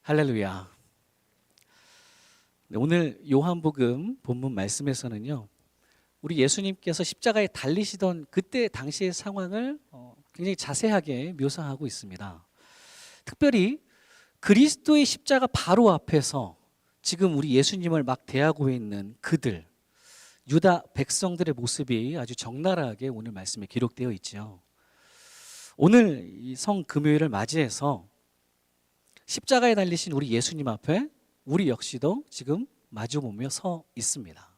할렐루야. 네, 오늘 요한복음 본문 말씀에서는요, 우리 예수님께서 십자가에 달리시던 그때 당시의 상황을 굉장히 자세하게 묘사하고 있습니다. 특별히 그리스도의 십자가 바로 앞에서 지금 우리 예수님을 막 대하고 있는 그들, 유다 백성들의 모습이 아주 적나라하게 오늘 말씀에 기록되어 있죠. 오늘 이 성금요일을 맞이해서 십자가에 달리신 우리 예수님 앞에 우리 역시도 지금 마주보며 서 있습니다.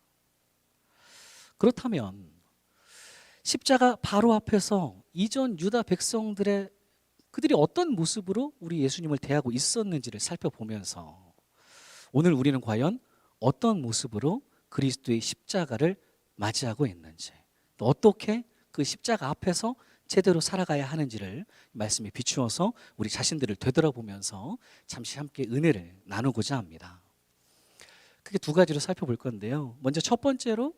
그렇다면 십자가 바로 앞에서 이전 유다 백성들의 그들이 어떤 모습으로 우리 예수님을 대하고 있었는지를 살펴보면서 오늘 우리는 과연 어떤 모습으로 그리스도의 십자가를 맞이하고 있는지, 또 어떻게 그 십자가 앞에서 제대로 살아가야 하는지를 말씀에 비추어서 우리 자신들을 되돌아보면서 잠시 함께 은혜를 나누고자 합니다. 크게 두 가지로 살펴볼 건데요. 먼저 첫 번째로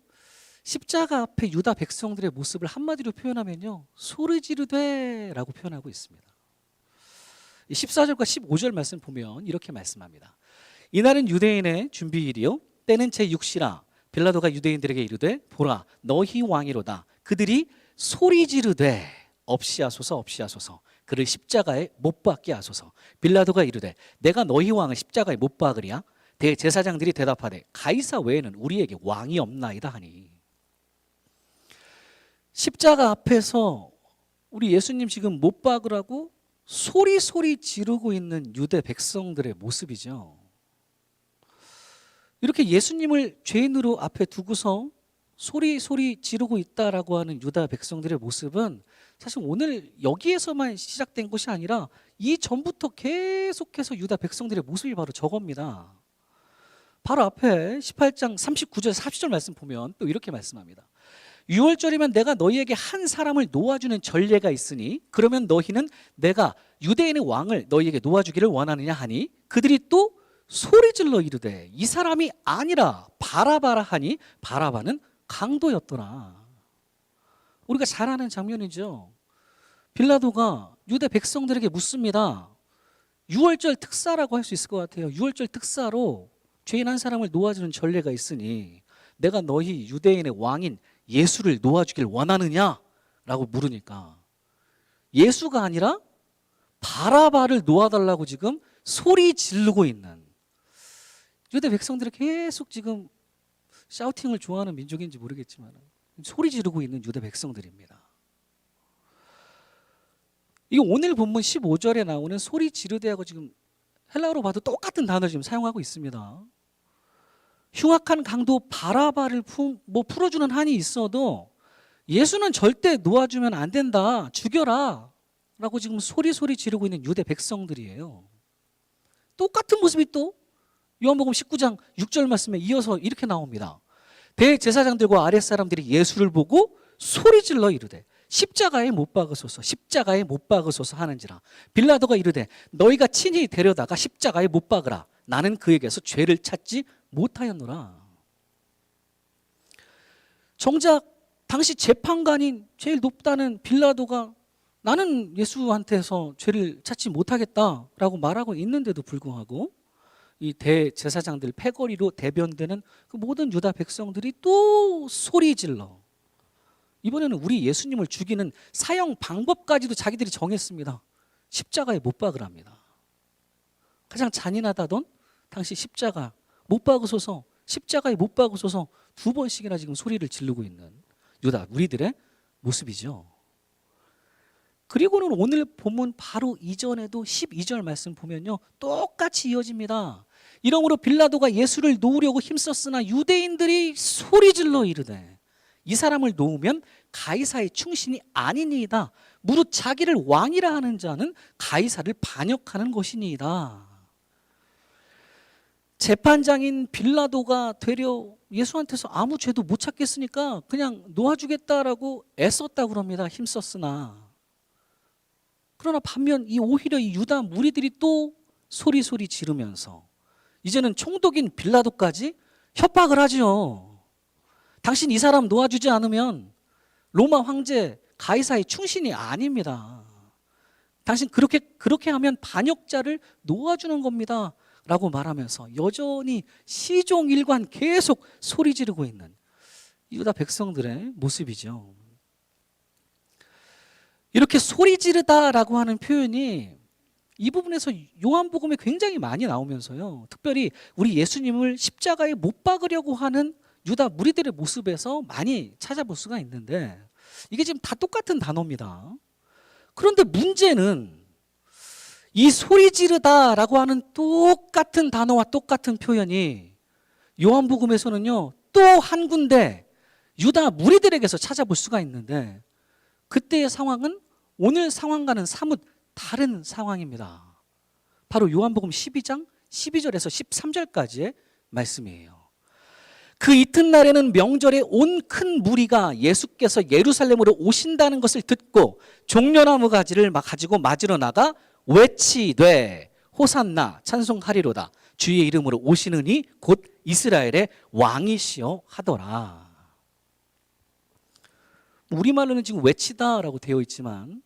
십자가 앞에 유다 백성들의 모습을 한마디로 표현하면요, 소리 지르되 라고 표현하고 있습니다. 14절과 15절 말씀 보면 이렇게 말씀합니다. 이날은 유대인의 준비일이요 때는 제6시라 빌라도가 유대인들에게 이르되 보라 너희 왕이로다. 그들이 소리 지르되 없이 하소서 없이 하소서 그를 십자가에 못 박게 하소서. 빌라도가 이르되 내가 너희 왕을 십자가에 못 박으랴. 대제사장들이 대답하되 가이사 외에는 우리에게 왕이 없나이다 하니. 십자가 앞에서 우리 예수님 지금 못 박으라고 소리 지르고 있는 유대 백성들의 모습이죠. 이렇게 예수님을 죄인으로 앞에 두고서 소리 지르고 있다라고 하는 유다 백성들의 모습은 사실 오늘 여기에서만 시작된 것이 아니라 이전부터 계속해서 유다 백성들의 모습이 바로 저겁니다. 바로 앞에 18장 39절 40절 말씀 보면 또 이렇게 말씀합니다. 6월절이면 내가 너희에게 한 사람을 놓아주는 전례가 있으니 그러면 너희는 내가 유대인의 왕을 너희에게 놓아주기를 원하느냐 하니 그들이 또 소리질러 이르되 이 사람이 아니라 바라바라 하니 바라바는 강도였더라. 우리가 잘 아는 장면이죠. 빌라도가 유대 백성들에게 묻습니다. 6월절 특사라고 할 수 있을 것 같아요. 6월절 특사로 죄인 한 사람을 놓아주는 전례가 있으니 내가 너희 유대인의 왕인 예수를 놓아주길 원하느냐? 라고 물으니까 예수가 아니라 바라바를 놓아달라고 지금 소리 지르고 있는 유대 백성들이 계속 지금 샤우팅을 좋아하는 민족인지 모르겠지만 소리 지르고 있는 유대 백성들입니다. 이 오늘 본문 15절에 나오는 소리 지르되하고 지금 헬라어로 봐도 똑같은 단어를 지금 사용하고 있습니다. 흉악한 강도 바라바를 풀어주는 한이 있어도 예수는 절대 놓아주면 안 된다, 죽여라 라고 지금 소리 지르고 있는 유대 백성들이에요. 똑같은 모습이 또 요한복음 19장 6절 말씀에 이어서 이렇게 나옵니다. 대제사장들과 아랫사람들이 예수를 보고 소리질러 이르되 십자가에 못 박으소서 십자가에 못 박으소서 하는지라. 빌라도가 이르되 너희가 친히 데려다가 십자가에 못 박으라. 나는 그에게서 죄를 찾지 못하였노라. 정작 당시 재판관인 제일 높다는 빌라도가 나는 예수한테서 죄를 찾지 못하겠다라고 말하고 있는데도 불구하고 이 대제사장들 패거리로 대변되는 그 모든 유다 백성들이 또 소리질러 이번에는 우리 예수님을 죽이는 사형 방법까지도 자기들이 정했습니다. 십자가에 못 박으랍니다. 가장 잔인하다던 당시 십자가 못 박으소서 십자가에 못 박으소서 2번씩이나 지금 소리를 지르고 있는 유다 우리들의 모습이죠. 그리고는 오늘 본문 바로 이전에도 12절 말씀 보면요 똑같이 이어집니다. 이러므로 빌라도가 예수를 놓으려고 힘썼으나 유대인들이 소리질러 이르되 이 사람을 놓으면 가이사의 충신이 아니니이다. 무릇 자기를 왕이라 하는 자는 가이사를 반역하는 것이니이다. 재판장인 빌라도가 되려 예수한테서 아무 죄도 못 찾겠으니까 그냥 놓아주겠다라고 애썼다고 그럽니다. 힘썼으나. 그러나 반면 오히려 이 유다 무리들이 또 소리 지르면서 이제는 총독인 빌라도까지 협박을 하죠. 당신 이 사람 놓아주지 않으면 로마 황제 가이사의 충신이 아닙니다. 당신 그렇게 하면 반역자를 놓아주는 겁니다. 라고 말하면서 여전히 시종일관 계속 소리 지르고 있는 유다 백성들의 모습이죠. 이렇게 소리 지르다라고 하는 표현이 이 부분에서 요한복음에 굉장히 많이 나오면서요, 특별히 우리 예수님을 십자가에 못 박으려고 하는 유다 무리들의 모습에서 많이 찾아볼 수가 있는데, 이게 지금 다 똑같은 단어입니다. 그런데 문제는 이 소리 지르다라고 하는 똑같은 단어와 똑같은 표현이 요한복음에서는요 또 한 군데 유다 무리들에게서 찾아볼 수가 있는데, 그때의 상황은 오늘 상황과는 사뭇 다른 상황입니다. 바로 요한복음 12장 12절에서 13절까지의 말씀이에요. 그 이튿날에는 명절에 온 큰 무리가 예수께서 예루살렘으로 오신다는 것을 듣고 종려나무 가지를 가지고 맞으러 나가 외치되 호산나 찬송하리로다 주의 이름으로 오시느니 곧 이스라엘의 왕이시여 하더라. 우리말로는 지금 외치다라고 되어 있지만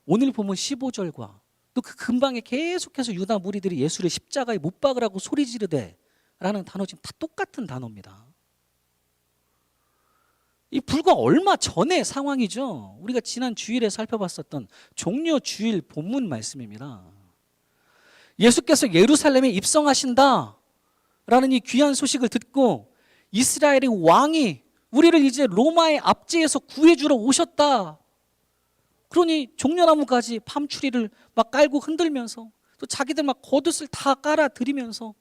오늘 보면 15절과 또 그 근방에 계속해서 유다 무리들이 예수를 십자가에 못 박으라고 소리 지르되 라는 단어 지금 다 똑같은 단어입니다. 이 불과 얼마 전의 상황이죠. 우리가 지난 주일에 살펴봤었던 종려 주일 본문 말씀입니다. 예수께서 예루살렘에 입성하신다 라는 이 귀한 소식을 듣고 이스라엘의 왕이 우리를 이제 로마의 압제에서 구해주러 오셨다. 그러니 종려나무까지 밤추리를 막 깔고 흔들면서 또 자기들 막 겉옷을 다 깔아드리면서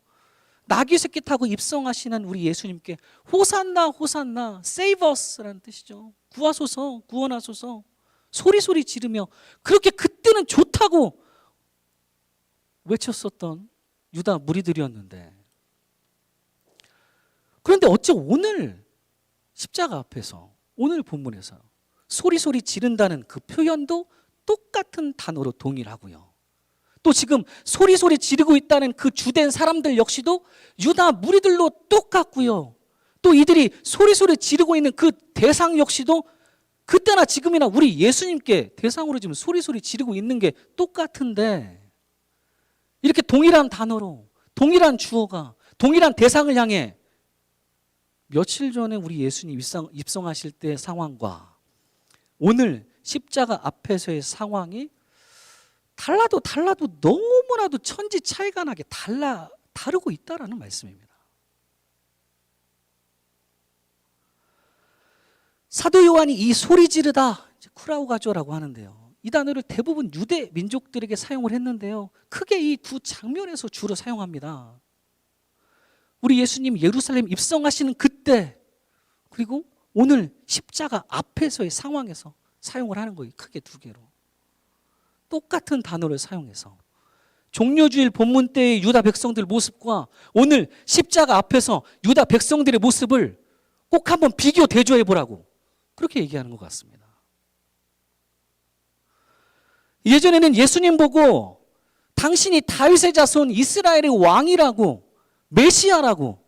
나귀 새끼 타고 입성하시는 우리 예수님께 호산나 호산나 save us라는 뜻이죠. 구하소서 구원하소서 소리 지르며 그렇게 그때는 좋다고 외쳤었던 유다 무리들이었는데, 그런데 어째 오늘 십자가 앞에서 오늘 본문에서 소리 지른다는 그 표현도 똑같은 단어로 동일하고요. 또 지금 소리 지르고 있다는 그 주된 사람들 역시도 유다 무리들로 똑같고요. 또 이들이 소리 지르고 있는 그 대상 역시도 그때나 지금이나 우리 예수님께 대상으로 지금 소리 지르고 있는 게 똑같은데, 이렇게 동일한 단어로 동일한 주어가 동일한 대상을 향해 며칠 전에 우리 예수님 입성하실 때의 상황과 오늘 십자가 앞에서의 상황이 달라도 너무나도 천지 차이가 나게 다르고 있다라는 말씀입니다. 사도 요한이 이 소리 지르다 쿠라우가조라고 하는데요, 이 단어를 대부분 유대 민족들에게 사용을 했는데요, 크게 이 두 장면에서 주로 사용합니다. 우리 예수님 예루살렘 입성하시는 그때, 그리고 오늘 십자가 앞에서의 상황에서 사용을 하는 거예요. 크게 두 개로 똑같은 단어를 사용해서 종려주일 본문 때의 유다 백성들 모습과 오늘 십자가 앞에서 유다 백성들의 모습을 꼭 한번 비교 대조해 보라고 그렇게 얘기하는 것 같습니다. 예전에는 예수님 보고 당신이 다윗의 자손 이스라엘의 왕이라고 메시아라고,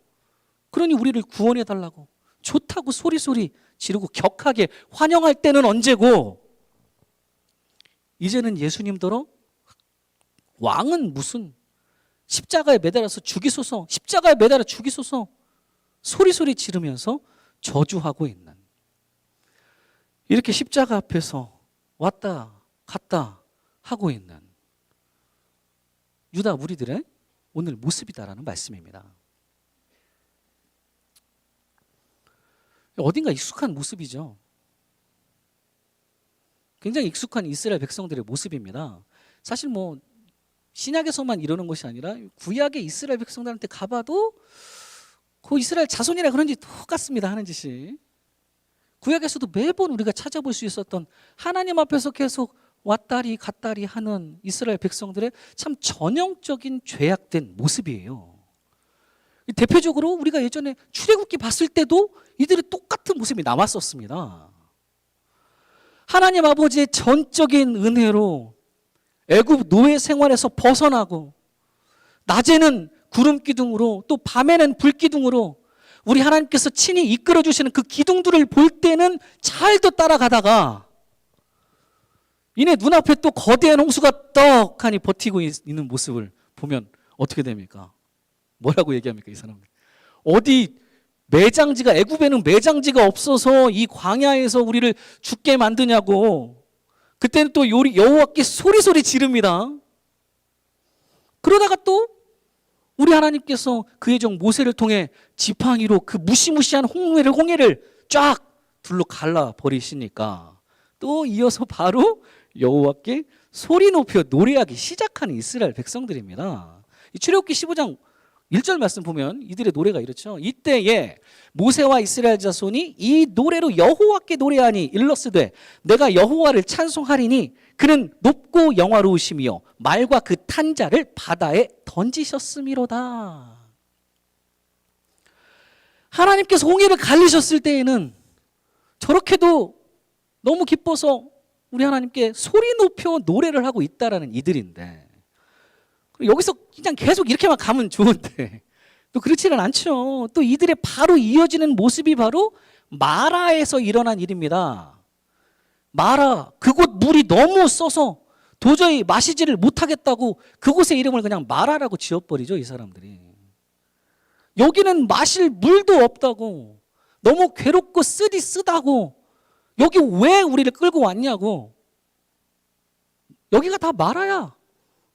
그러니 우리를 구원해 달라고 좋다고 소리 지르고 격하게 환영할 때는 언제고, 이제는 예수님더러 왕은 무슨 십자가에 매달아서 죽이소서, 십자가에 매달아 죽이소서 소리 지르면서 저주하고 있는, 이렇게 십자가 앞에서 왔다 갔다 하고 있는 유다 무리들의 오늘 모습이다라는 말씀입니다. 어딘가 익숙한 모습이죠. 굉장히 익숙한 이스라엘 백성들의 모습입니다. 사실 뭐 신약에서만 이러는 것이 아니라 구약의 이스라엘 백성들한테 가봐도 그 이스라엘 자손이라 그런지 똑같습니다. 하는 짓이. 구약에서도 매번 우리가 찾아볼 수 있었던 하나님 앞에서 계속 왔다리 갔다리 하는 이스라엘 백성들의 참 전형적인 죄악된 모습이에요. 대표적으로 우리가 예전에 출애굽기 봤을 때도 이들의 똑같은 모습이 남았었습니다. 하나님 아버지의 전적인 은혜로 애굽 노예 생활에서 벗어나고, 낮에는 구름 기둥으로 또 밤에는 불 기둥으로 우리 하나님께서 친히 이끌어 주시는 그 기둥들을 볼 때는 잘도 따라가다가 이내 눈앞에 또 거대한 홍수가 떡하니 버티고 있는 모습을 보면 어떻게 됩니까? 뭐라고 얘기합니까, 이 사람들? 어디 매장지가, 애굽에는 매장지가 없어서 이 광야에서 우리를 죽게 만드냐고. 그때는 또 여호와께 소리소리 지릅니다. 그러다가 또 우리 하나님께서 그의 종 모세를 통해 지팡이로 그 무시무시한 홍해를 쫙 둘러 갈라 버리시니까 또 이어서 바로 여호와께 소리 높여 노래하기 시작하는 이스라엘 백성들입니다. 이 출애굽기 15장 1절 말씀 보면 이들의 노래가 이렇죠. 이때에 모세와 이스라엘 자손이 이 노래로 여호와께 노래하니 일러스되 내가 여호와를 찬송하리니 그는 높고 영화로우시며 말과 그 탄자를 바다에 던지셨음이로다. 하나님께서 홍해를 갈리셨을 때에는 저렇게도 너무 기뻐서 우리 하나님께 소리 높여 노래를 하고 있다라는 이들인데, 여기서 그냥 계속 이렇게만 가면 좋은데 또 그렇지는 않죠. 또 이들의 바로 이어지는 모습이 바로 마라에서 일어난 일입니다. 마라, 그곳 물이 너무 써서 도저히 마시지를 못하겠다고 그곳의 이름을 그냥 마라라고 지어버리죠, 이 사람들이. 여기는 마실 물도 없다고, 너무 괴롭고 쓰다고, 여기 왜 우리를 끌고 왔냐고, 여기가 다 마라야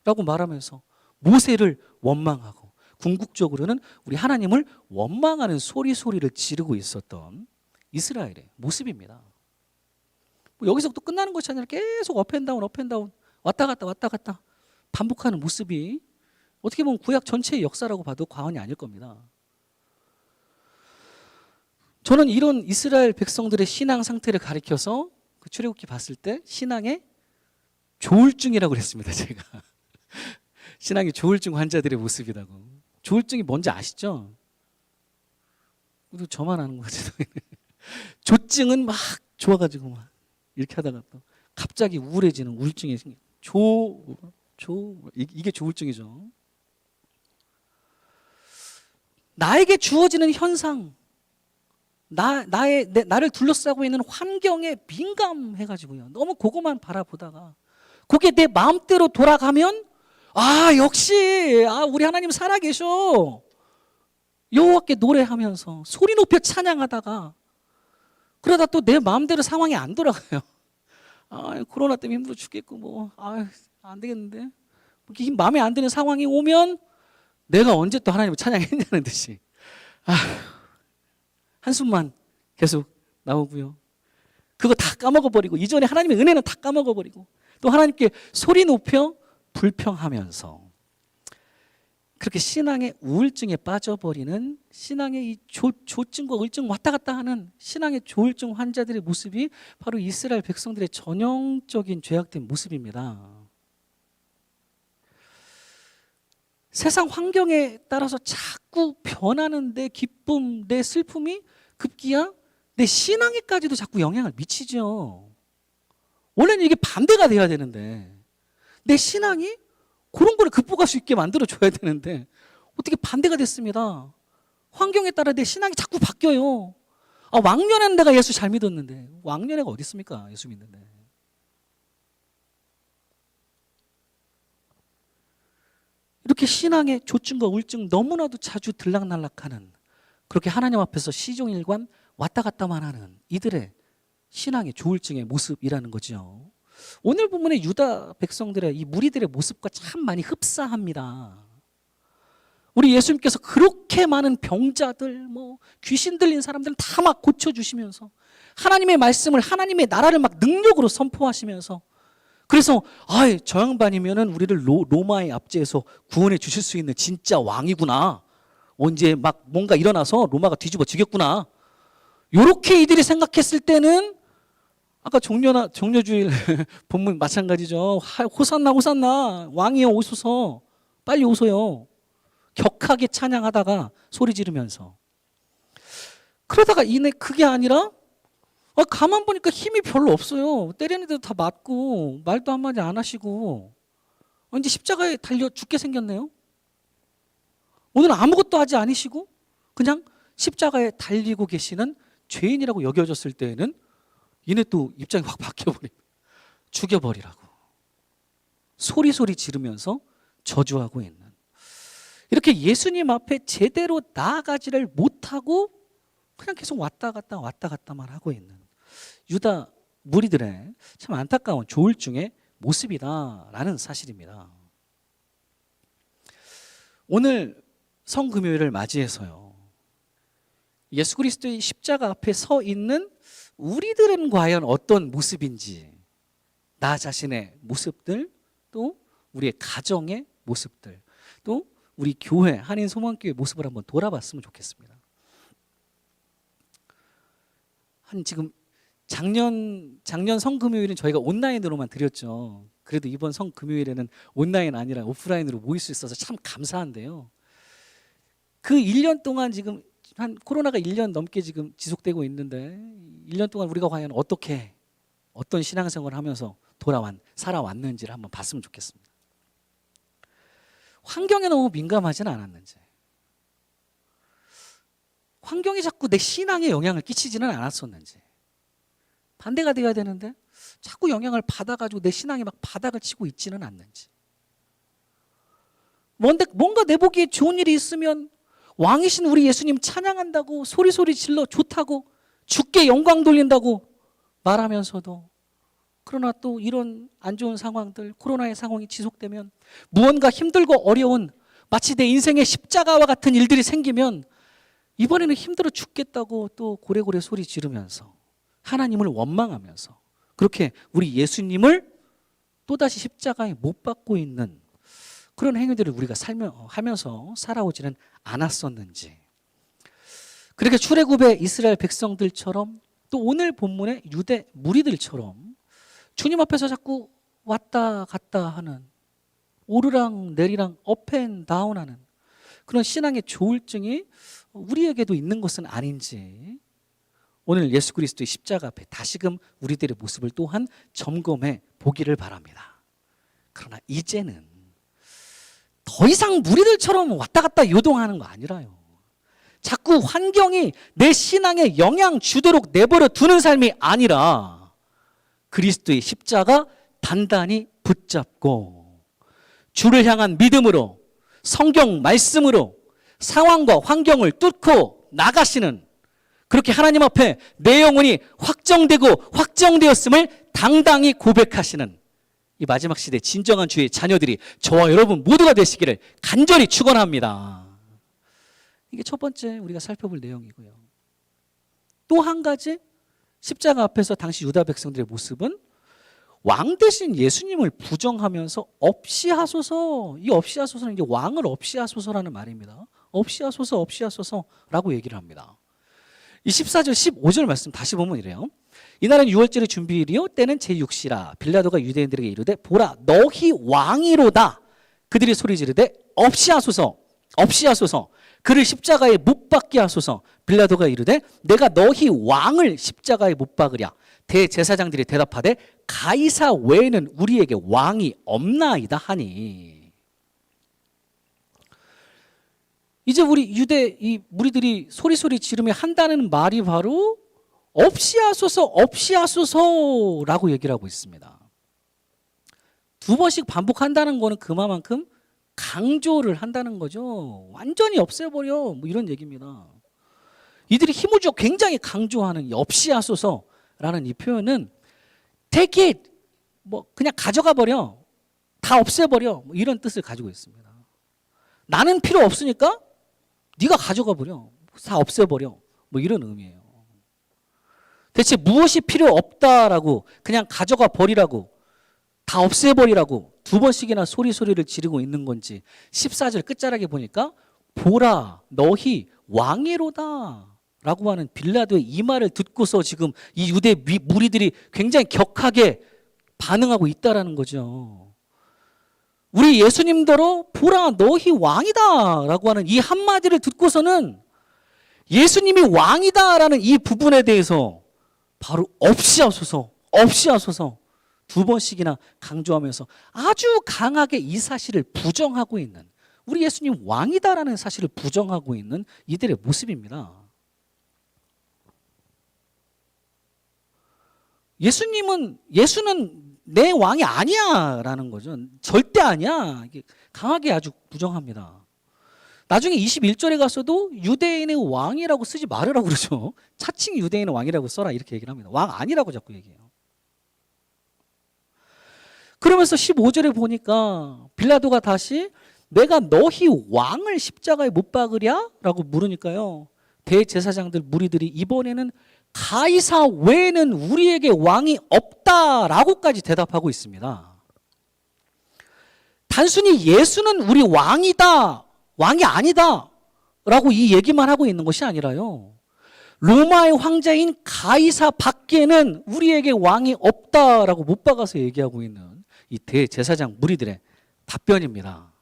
라고 말하면서 모세를 원망하고 궁극적으로는 우리 하나님을 원망하는 소리를 지르고 있었던 이스라엘의 모습입니다. 여기서 또 끝나는 것이 아니라 계속 업앤다운 왔다 갔다 반복하는 모습이 어떻게 보면 구약 전체의 역사라고 봐도 과언이 아닐 겁니다. 저는 이런 이스라엘 백성들의 신앙 상태를 가리켜서 그 출애굽기 봤을 때 신앙의 조울증이라고 그랬습니다. 제가 신앙의 조울증 환자들의 모습이라고. 조울증이 뭔지 아시죠? 저만 아는 거지. 조증은 막 좋아가지고 막 이렇게 하다가 또 갑자기 우울해지는 우울증이 생겨. 이게 조울증이죠. 나에게 주어지는 현상, 나를 둘러싸고 있는 환경에 민감해가지고요. 너무 그것만 바라보다가 그게 내 마음대로 돌아가면 역시 우리 하나님 살아계셔. 여호와께 노래하면서 소리 높여 찬양하다가 그러다 또 내 마음대로 상황이 안 돌아가요. 코로나 때문에 힘들어 죽겠고 안 되겠는데. 마음에 안 드는 상황이 오면 내가 언제 또 하나님을 찬양했냐는 듯이 한숨만 계속 나오고요. 그거 다 까먹어버리고 이전에 하나님의 은혜는 다 까먹어버리고 또 하나님께 소리 높여 불평하면서 그렇게 신앙의 우울증에 빠져버리는 신앙의 이 조증과 우울증 왔다 갔다 하는 신앙의 조울증 환자들의 모습이 바로 이스라엘 백성들의 전형적인 죄악된 모습입니다. 세상 환경에 따라서 자꾸 변하는 내 기쁨, 내 슬픔이 급기야 내 신앙에까지도 자꾸 영향을 미치죠. 원래는 이게 반대가 돼야 되는데 내 신앙이 그런 거를 극복할 수 있게 만들어줘야 되는데 어떻게 반대가 됐습니다. 환경에 따라 내 신앙이 자꾸 바뀌어요. 왕년에는 내가 예수 잘 믿었는데 왕년에가 어디 있습니까? 예수 믿는데. 이렇게 신앙의 조증과 우울증 너무나도 자주 들락날락하는 그렇게 하나님 앞에서 시종일관 왔다 갔다만 하는 이들의 신앙의 조울증의 모습이라는 거죠. 오늘 본문의 유다 백성들의 이 무리들의 모습과 참 많이 흡사합니다. 우리 예수님께서 그렇게 많은 병자들, 귀신 들린 사람들을 다 막 고쳐주시면서 하나님의 말씀을, 하나님의 나라를 막 능력으로 선포하시면서 그래서 저 양반이면은 우리를 로마의 압제에서 구원해 주실 수 있는 진짜 왕이구나. 언제 막 뭔가 일어나서 로마가 뒤집어지겠구나. 이렇게 이들이 생각했을 때는 아까 종려주일 본문 마찬가지죠. 호산나 왕이여 오소서, 빨리 오소요. 격하게 찬양하다가 소리 지르면서 그러다가 그게 아니라 가만 보니까 힘이 별로 없어요. 때리는 데도 다 맞고 말도 한마디 안 하시고 이제 십자가에 달려 죽게 생겼네요. 오늘 아무것도 하지 않으시고 그냥 십자가에 달리고 계시는 죄인이라고 여겨졌을 때에는 얘네 또 입장이 확 바뀌어버립니다. 죽여버리라고 소리 지르면서 저주하고 있는 그렇게 예수님 앞에 제대로 나아가지를 못하고 그냥 계속 왔다 갔다만 하고 있는 유다 무리들의 참 안타까운 조울증의 모습이다라는 사실입니다. 오늘 성금요일을 맞이해서요, 예수 그리스도의 십자가 앞에 서 있는 우리들은 과연 어떤 모습인지, 나 자신의 모습들, 또 우리의 가정의 모습들, 또 우리 교회 한인소망교회 모습을 한번 돌아봤으면 좋겠습니다. 한 지금 작년 성금요일은 저희가 온라인으로만 드렸죠. 그래도 이번 성금요일에는 온라인 아니라 오프라인으로 모일 수 있어서 참 감사한데요. 그 1년 동안 지금 한 코로나가 1년 넘게 지금 지속되고 있는데 1년 동안 우리가 과연 어떤 신앙생활을 하면서 살아왔는지를 한번 봤으면 좋겠습니다. 환경에 너무 민감하지는 않았는지, 환경이 자꾸 내 신앙에 영향을 끼치지는 않았었는지, 반대가 되어야 되는데 자꾸 영향을 받아가지고 내 신앙이 막 바닥을 치고 있지는 않는지, 뭔가 내 보기에 좋은 일이 있으면 왕이신 우리 예수님 찬양한다고 소리 질러 좋다고 주께 영광 돌린다고 말하면서도, 그러나 또 이런 안 좋은 상황들, 코로나의 상황이 지속되면, 무언가 힘들고 어려운 마치 내 인생의 십자가와 같은 일들이 생기면 이번에는 힘들어 죽겠다고 또 고래고래 소리 지르면서 하나님을 원망하면서 그렇게 우리 예수님을 또다시 십자가에 못 박고 있는 그런 행위들을 우리가 하면서 살아오지는 않았었는지, 그렇게 출애굽의 이스라엘 백성들처럼 또 오늘 본문의 유대 무리들처럼 주님 앞에서 자꾸 왔다 갔다 하는, 오르락 내리락 업앤다운 하는 그런 신앙의 조울증이 우리에게도 있는 것은 아닌지, 오늘 예수 그리스도의 십자가 앞에 다시금 우리들의 모습을 또한 점검해 보기를 바랍니다. 그러나 이제는 더 이상 무리들처럼 왔다 갔다 요동하는 거 아니라요, 자꾸 환경이 내 신앙에 영향 주도록 내버려 두는 삶이 아니라 그리스도의 십자가 단단히 붙잡고 주를 향한 믿음으로, 성경 말씀으로 상황과 환경을 뚫고 나가시는, 그렇게 하나님 앞에 내 영혼이 확정되었음을 당당히 고백하시는 이 마지막 시대 진정한 주의 자녀들이 저와 여러분 모두가 되시기를 간절히 축원합니다. 이게 첫 번째 우리가 살펴볼 내용이고요. 또 한 가지, 십자가 앞에서 당시 유다 백성들의 모습은 왕 대신 예수님을 부정하면서 없이하소서, 이 없이하소서는 이제 왕을 없이하소서라는 말입니다. 없이하소서라고 얘기를 합니다. 이 14절 15절 말씀 다시 보면 이래요. 이날은 유월절의 준비일이요 때는 제6시라. 빌라도가 유대인들에게 이르되 보라 너희 왕이로다. 그들이 소리 지르되 없이하소서 그를 십자가에 못 박게 하소서. 빌라도가 이르되 내가 너희 왕을 십자가에 못 박으랴. 대제사장들이 대답하되 가이사 외에는 우리에게 왕이 없나이다 하니. 이제 우리 유대 이 무리들이 소리 지르며 한다는 말이 바로 없이하소서라고 얘기를 하고 있습니다. 두 번씩 반복한다는 거는 그만큼 강조를 한다는 거죠. 완전히 없애버려, 뭐 이런 얘기입니다. 이들이 힘을 줘 굉장히 강조하는 이 없이하소서라는 이 표현은 take it, 뭐 그냥 가져가 버려, 다 없애버려, 뭐 이런 뜻을 가지고 있습니다. 나는 필요 없으니까 네가 가져가 버려, 다 없애버려, 뭐 이런 의미예요. 대체 무엇이 필요 없다라고 그냥 가져가 버리라고, 다 없애버리라고 두 번씩이나 소리를 지르고 있는 건지, 14절 끝자락에 보니까 보라 너희 왕이로다 라고 하는 빌라도의 이 말을 듣고서 지금 이 유대 무리들이 굉장히 격하게 반응하고 있다라는 거죠. 우리 예수님더러 보라 너희 왕이다 라고 하는 이 한마디를 듣고서는 예수님이 왕이다 라는 이 부분에 대해서 바로 없이하소서 두 번씩이나 강조하면서 아주 강하게 이 사실을 부정하고 있는, 우리 예수님 왕이다라는 사실을 부정하고 있는 이들의 모습입니다. 예수는 내 왕이 아니야 라는 거죠. 절대 아니야. 강하게 아주 부정합니다. 나중에 21절에 가서도 유대인의 왕이라고 쓰지 말으라고 그러죠. 차칭 유대인의 왕이라고 써라 이렇게 얘기를 합니다. 왕 아니라고 자꾸 얘기해요. 그러면서 15절에 보니까 빌라도가 다시 내가 너희 왕을 십자가에 못 박으랴? 라고 물으니까요. 대제사장들 무리들이 이번에는 가이사 외에는 우리에게 왕이 없다라고까지 대답하고 있습니다. 단순히 예수는 우리 왕이다, 왕이 아니다 라고 이 얘기만 하고 있는 것이 아니라요. 로마의 황제인 가이사 밖에는 우리에게 왕이 없다라고 못 박아서 얘기하고 있는 이 대제사장 무리들의 답변입니다.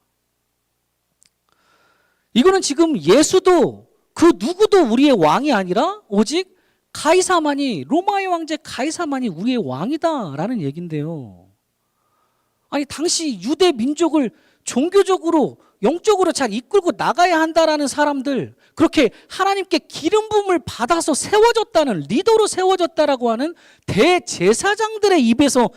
이거는 지금 예수도 그 누구도 우리의 왕이 아니라 오직 가이사만이, 로마의 황제 가이사만이 우리의 왕이다라는 얘기인데요. 아니 당시 유대 민족을 종교적으로 영적으로 잘 이끌고 나가야 한다라는 사람들, 그렇게 하나님께 기름 부음을 받아서 세워졌다는, 리더로 세워졌다라고 하는 대제사장들의 입에서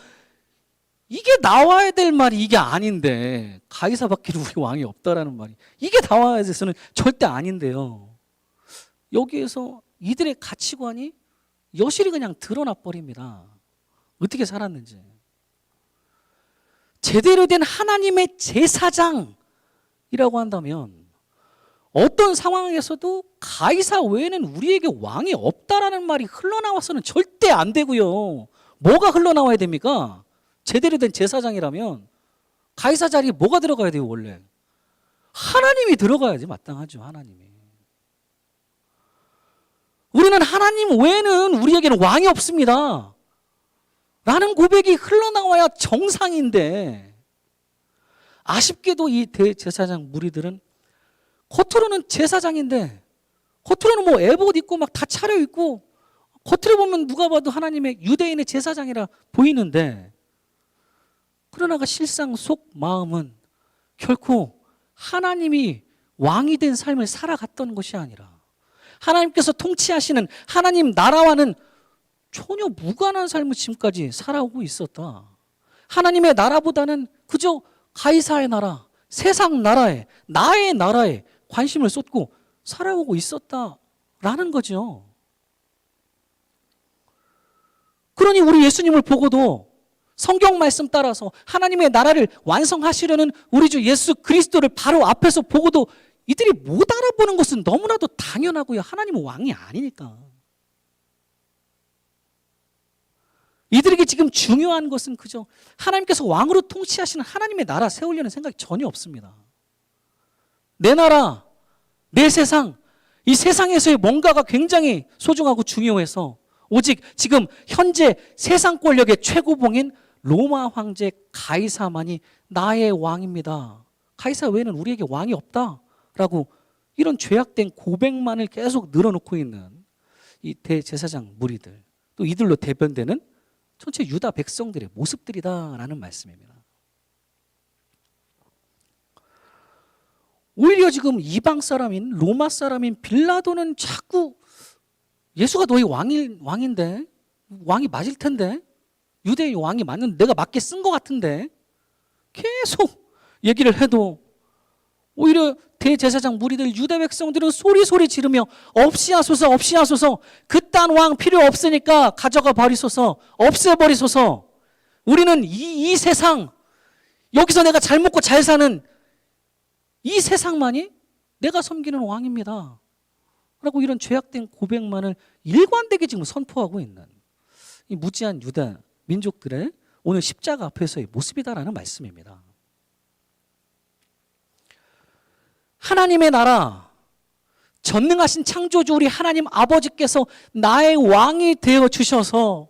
이게 나와야 될 말이 이게 아닌데, 가이사밖에 우리 왕이 없다라는 말이 이게 나와야 돼서는 절대 아닌데요. 여기에서 이들의 가치관이 여실히 그냥 드러나 버립니다. 어떻게 살았는지. 제대로 된 하나님의 제사장이라고 한다면 어떤 상황에서도 가이사 외에는 우리에게 왕이 없다라는 말이 흘러나와서는 절대 안 되고요. 뭐가 흘러나와야 됩니까? 제대로 된 제사장이라면 가이사 자리에 뭐가 들어가야 돼요? 원래 하나님이 들어가야지 마땅하죠. 하나님이. 우리는 하나님 외에는 우리에게는 왕이 없습니다 라는 고백이 흘러나와야 정상인데, 아쉽게도 이 대제사장 무리들은 겉으로는 제사장인데, 겉으로는 뭐 에봇 입고 막 다 차려입고, 겉으로 보면 누가 봐도 하나님의 유대인의 제사장이라 보이는데, 그러나 실상 속 마음은 결코 하나님이 왕이 된 삶을 살아갔던 것이 아니라 하나님께서 통치하시는 하나님 나라와는 전혀 무관한 삶을 지금까지 살아오고 있었다. 하나님의 나라보다는 그저 가이사의 나라, 세상 나라에, 나의 나라에 관심을 쏟고 살아오고 있었다라는 거죠. 그러니 우리 예수님을 보고도 성경 말씀 따라서 하나님의 나라를 완성하시려는 우리 주 예수 그리스도를 바로 앞에서 보고도 이들이 못 알아보는 것은 너무나도 당연하고요. 하나님은 왕이 아니니까. 이들에게 지금 중요한 것은 그저 하나님께서 왕으로 통치하시는 하나님의 나라 세우려는 생각이 전혀 없습니다. 내 나라, 내 세상, 이 세상에서의 뭔가가 굉장히 소중하고 중요해서 오직 지금 현재 세상 권력의 최고봉인 로마 황제 가이사만이 나의 왕입니다. 가이사 외에는 우리에게 왕이 없다라고 이런 죄악된 고백만을 계속 늘어놓고 있는 이 대제사장 무리들, 또 이들로 대변되는 전체 유다 백성들의 모습들이다라는 말씀입니다. 오히려 지금 이방 사람인 로마 사람인 빌라도는 자꾸 예수가 너희 왕인데, 왕이 맞을 텐데, 유대의 왕이 맞는데 내가 맞게 쓴 것 같은데 계속 얘기를 해도 오히려 대제사장 무리들 유대 백성들은 소리 지르며 없이 하소서 그딴 왕 필요 없으니까 가져가 버리소서, 없애버리소서. 우리는 이 세상, 여기서 내가 잘 먹고 잘 사는 이 세상만이 내가 섬기는 왕입니다 라고 이런 죄악된 고백만을 일관되게 지금 선포하고 있는 이 무지한 유다 민족들의 오늘 십자가 앞에서의 모습이다라는 말씀입니다. 하나님의 나라, 전능하신 창조주 우리 하나님 아버지께서 나의 왕이 되어 주셔서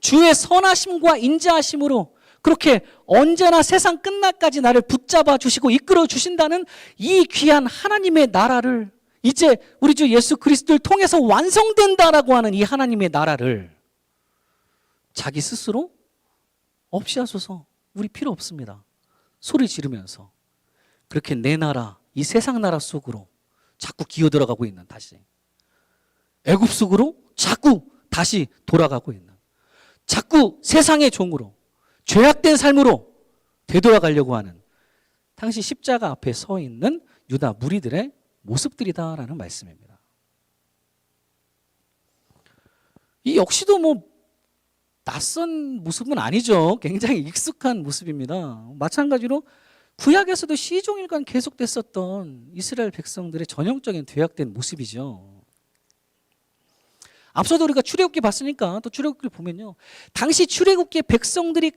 주의 선하심과 인자하심으로 그렇게 언제나 세상 끝날까지 나를 붙잡아 주시고 이끌어 주신다는 이 귀한 하나님의 나라를 이제 우리 주 예수 그리스도를 통해서 완성된다라고 하는 이 하나님의 나라를 자기 스스로 없이 하소서, 우리 필요 없습니다 소리 지르면서 그렇게 내 나라, 이 세상 나라 속으로 자꾸 기어들어가고 있는, 다시 애굽 속으로 자꾸 다시 돌아가고 있는, 자꾸 세상의 종으로 죄악된 삶으로 되돌아가려고 하는 당시 십자가 앞에 서 있는 유다 무리들의 모습들이다라는 말씀입니다. 이 역시도 뭐 낯선 모습은 아니죠. 굉장히 익숙한 모습입니다. 마찬가지로 구약에서도 시종일관 계속됐었던 이스라엘 백성들의 전형적인 죄악된 모습이죠. 앞서도 우리가 출애굽기 봤으니까 또 출애굽기를 보면요, 당시 출애굽의 백성들이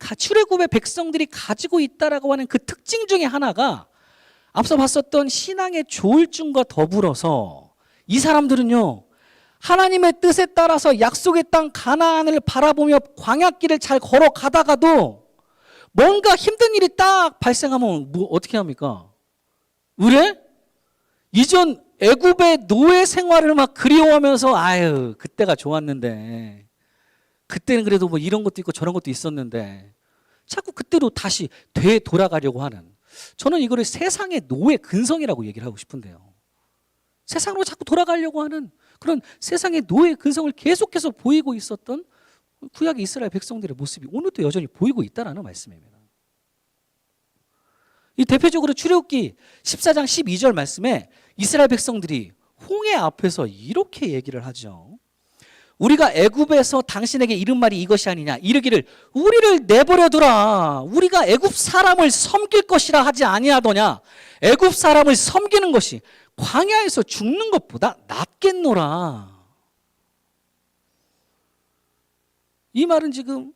가지고 있다라고 하는 그 특징 중에 하나가 앞서 봤었던 신앙의 조울증과 더불어서 이 사람들은요, 하나님의 뜻에 따라서 약속의 땅 가나안을 바라보며 광야길을 잘 걸어가다가도 뭔가 힘든 일이 딱 발생하면 뭐 어떻게 합니까? 의뢰? 이전 애굽의 노예 생활을 막 그리워하면서 아유 그때가 좋았는데, 그때는 그래도 뭐 이런 것도 있고 저런 것도 있었는데, 자꾸 그때로 다시 되돌아가려고 하는, 저는 이거를 세상의 노예 근성이라고 얘기를 하고 싶은데요. 세상으로 자꾸 돌아가려고 하는 그런 세상의 노예 근성을 계속해서 보이고 있었던 구약의 이스라엘 백성들의 모습이 오늘도 여전히 보이고 있다는 말씀입니다. 이 대표적으로 출애굽기 14장 12절 말씀에 이스라엘 백성들이 홍해 앞에서 이렇게 얘기를 하죠. 우리가 애굽에서 당신에게 이른 말이 이것이 아니냐, 이르기를 우리를 내버려두라, 우리가 애굽 사람을 섬길 것이라 하지 아니하더냐. 애굽 사람을 섬기는 것이 광야에서 죽는 것보다 낫겠노라. 이 말은 지금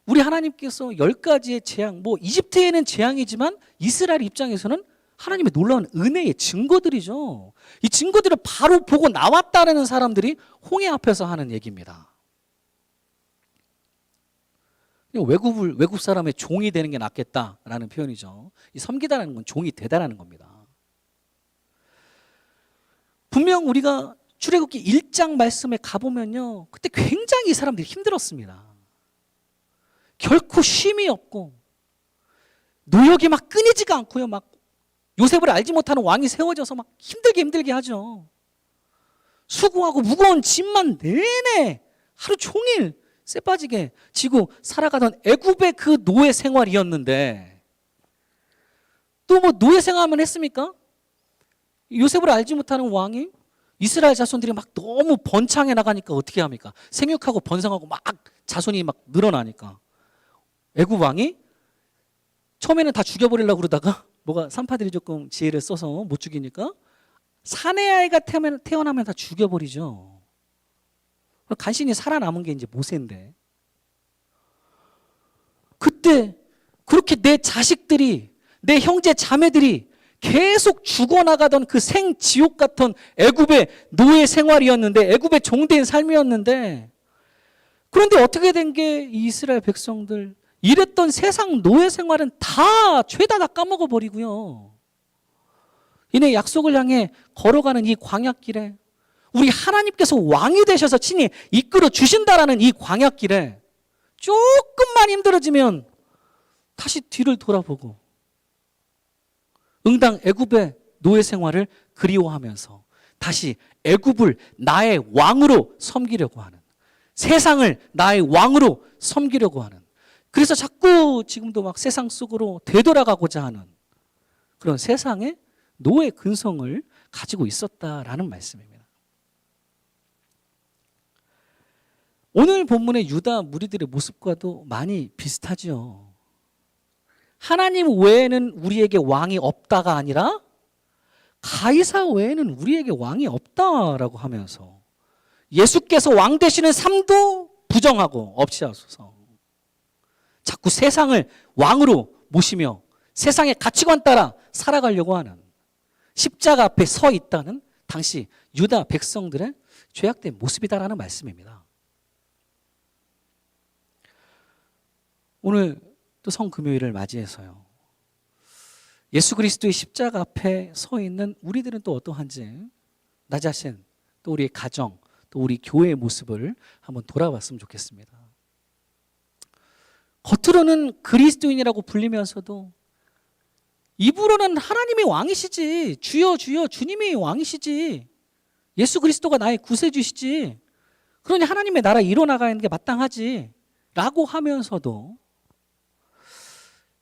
우리 하나님께서 10가지의 재앙, 뭐 이집트에는 재앙이지만 이스라엘 입장에서는 하나님의 놀라운 은혜의 증거들이죠. 이 증거들을 바로 보고 나왔다는 사람들이 홍해 앞에서 하는 얘기입니다. 외국 사람의 종이 되는 게 낫겠다라는 표현이죠. 이 섬기다라는 건 종이 되다라는 겁니다. 분명 우리가 출애굽기 1장 말씀에 가보면요, 그때 굉장히 이 사람들이 힘들었습니다. 결코 쉼이 없고 노역이 막 끊이지가 않고요, 막 요셉을 알지 못하는 왕이 세워져서 막 힘들게 하죠. 수고하고 무거운 짐만 내내 하루 종일 쎄빠지게 지고 살아가던 애굽의 그 노예 생활이었는데, 또 뭐 노예 생활만 했습니까? 요셉을 알지 못하는 왕이 이스라엘 자손들이 막 너무 번창해 나가니까 어떻게 합니까? 생육하고 번성하고 막 자손이 막 늘어나니까 애굽 왕이 처음에는 다 죽여버리려고 그러다가 뭐가 산파들이 조금 지혜를 써서 못 죽이니까 사내 아이가 태어나면 다 죽여버리죠. 간신히 살아남은 게 이제 모세인데, 그때 그렇게 내 자식들이, 내 형제 자매들이 계속 죽어나가던 그 생지옥 같은 애굽의 노예 생활이었는데, 애굽의 종된 삶이었는데, 그런데 어떻게 된 게 이스라엘 백성들 이랬던 세상 노예 생활은 다 죄다 다 까먹어버리고요, 이내 약속을 향해 걸어가는 이 광야길에 우리 하나님께서 왕이 되셔서 친히 이끌어 주신다라는 이 광야길에 조금만 힘들어지면 다시 뒤를 돌아보고 응당 애굽의 노예 생활을 그리워하면서 다시 애굽을 나의 왕으로 섬기려고 하는, 세상을 나의 왕으로 섬기려고 하는, 그래서 자꾸 지금도 막 세상 속으로 되돌아가고자 하는 그런 세상의 노예 근성을 가지고 있었다라는 말씀입니다. 오늘 본문의 유다 무리들의 모습과도 많이 비슷하죠. 하나님 외에는 우리에게 왕이 없다가 아니라 가이사 외에는 우리에게 왕이 없다라고 하면서 예수께서 왕 되시는 삶도 부정하고 없이 하소서. 자꾸 세상을 왕으로 모시며 세상의 가치관 따라 살아가려고 하는, 십자가 앞에 서 있다는 당시 유다 백성들의 죄악된 모습이다라는 말씀입니다. 오늘 또 성금요일을 맞이해서요, 예수 그리스도의 십자가 앞에 서 있는 우리들은 또 어떠한지, 나 자신, 또 우리의 가정, 또 우리 교회의 모습을 한번 돌아봤으면 좋겠습니다. 겉으로는 그리스도인이라고 불리면서도 입으로는 하나님이 왕이시지, 주여 주여 주님이 왕이시지, 예수 그리스도가 나의 구세주시지, 그러니 하나님의 나라 이뤄나가는 게 마땅하지 라고 하면서도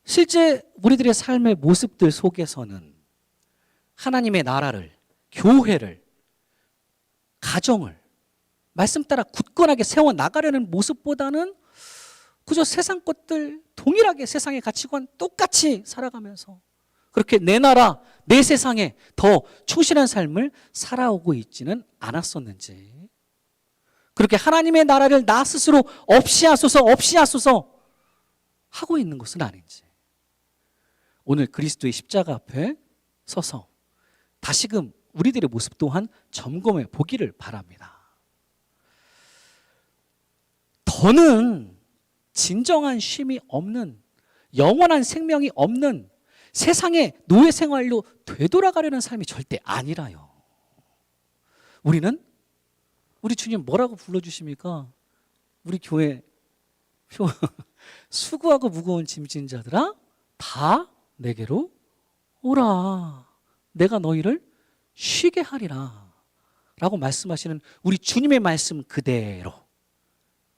실제 우리들의 삶의 모습들 속에서는 하나님의 나라를, 교회를, 가정을 말씀 따라 굳건하게 세워나가려는 모습보다는 그저 세상 것들 동일하게 세상의 가치관 똑같이 살아가면서 그렇게 내 나라, 내 세상에 더 충실한 삶을 살아오고 있지는 않았었는지, 그렇게 하나님의 나라를 나 스스로 없이 하소서 하고 있는 것은 아닌지, 오늘 그리스도의 십자가 앞에 서서 다시금 우리들의 모습 또한 점검해 보기를 바랍니다. 더는 진정한 쉼이 없는, 영원한 생명이 없는 세상의 노예 생활로 되돌아가려는 삶이 절대 아니라요. 우리 주님 뭐라고 불러주십니까? 우리 교회 표 수고하고 무거운 짐진 자들아 다 내게로 오라, 내가 너희를 쉬게 하리라 라고 말씀하시는 우리 주님의 말씀 그대로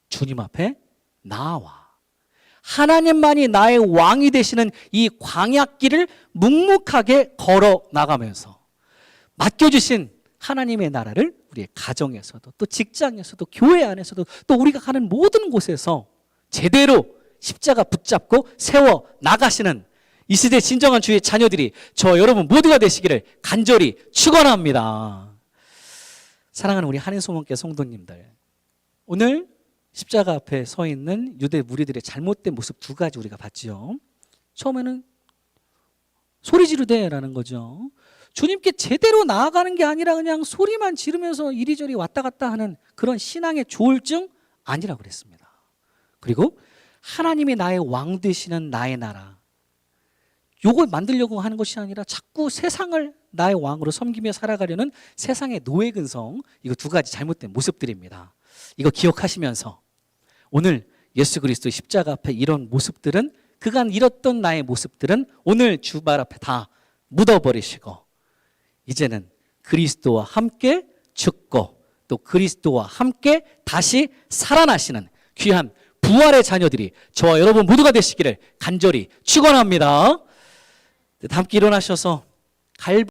주님 앞에 나와 하나님만이 나의 왕이 되시는 이 광야길을 묵묵하게 걸어 나가면서 맡겨주신 하나님의 나라를 우리의 가정에서도 또 직장에서도 교회 안에서도 또 우리가 가는 모든 곳에서 제대로 십자가 붙잡고 세워 나가시는 이 시대 진정한 주의 자녀들이 저 여러분 모두가 되시기를 간절히 축원합니다. 사랑하는 우리 한인소문교 성도님들, 오늘 십자가 앞에 서 있는 유대 무리들의 잘못된 모습 두 가지 우리가 봤지요. 처음에는 소리 지르되라는 거죠. 주님께 제대로 나아가는 게 아니라 그냥 소리만 지르면서 이리저리 왔다 갔다 하는 그런 신앙의 조울증 아니라고 그랬습니다. 그리고 하나님이 나의 왕 되시는 나의 나라, 요걸 만들려고 하는 것이 아니라 자꾸 세상을 나의 왕으로 섬기며 살아가려는 세상의 노예 근성, 이거 두 가지 잘못된 모습들입니다. 이거 기억하시면서 오늘 예수 그리스도의 십자가 앞에 이런 모습들은, 그간 잃었던 나의 모습들은 오늘 주발 앞에 다 묻어버리시고 이제는 그리스도와 함께 죽고 또 그리스도와 함께 다시 살아나시는 귀한 부활의 자녀들이 저와 여러분 모두가 되시기를 간절히 축원합니다. 함께 일어나셔서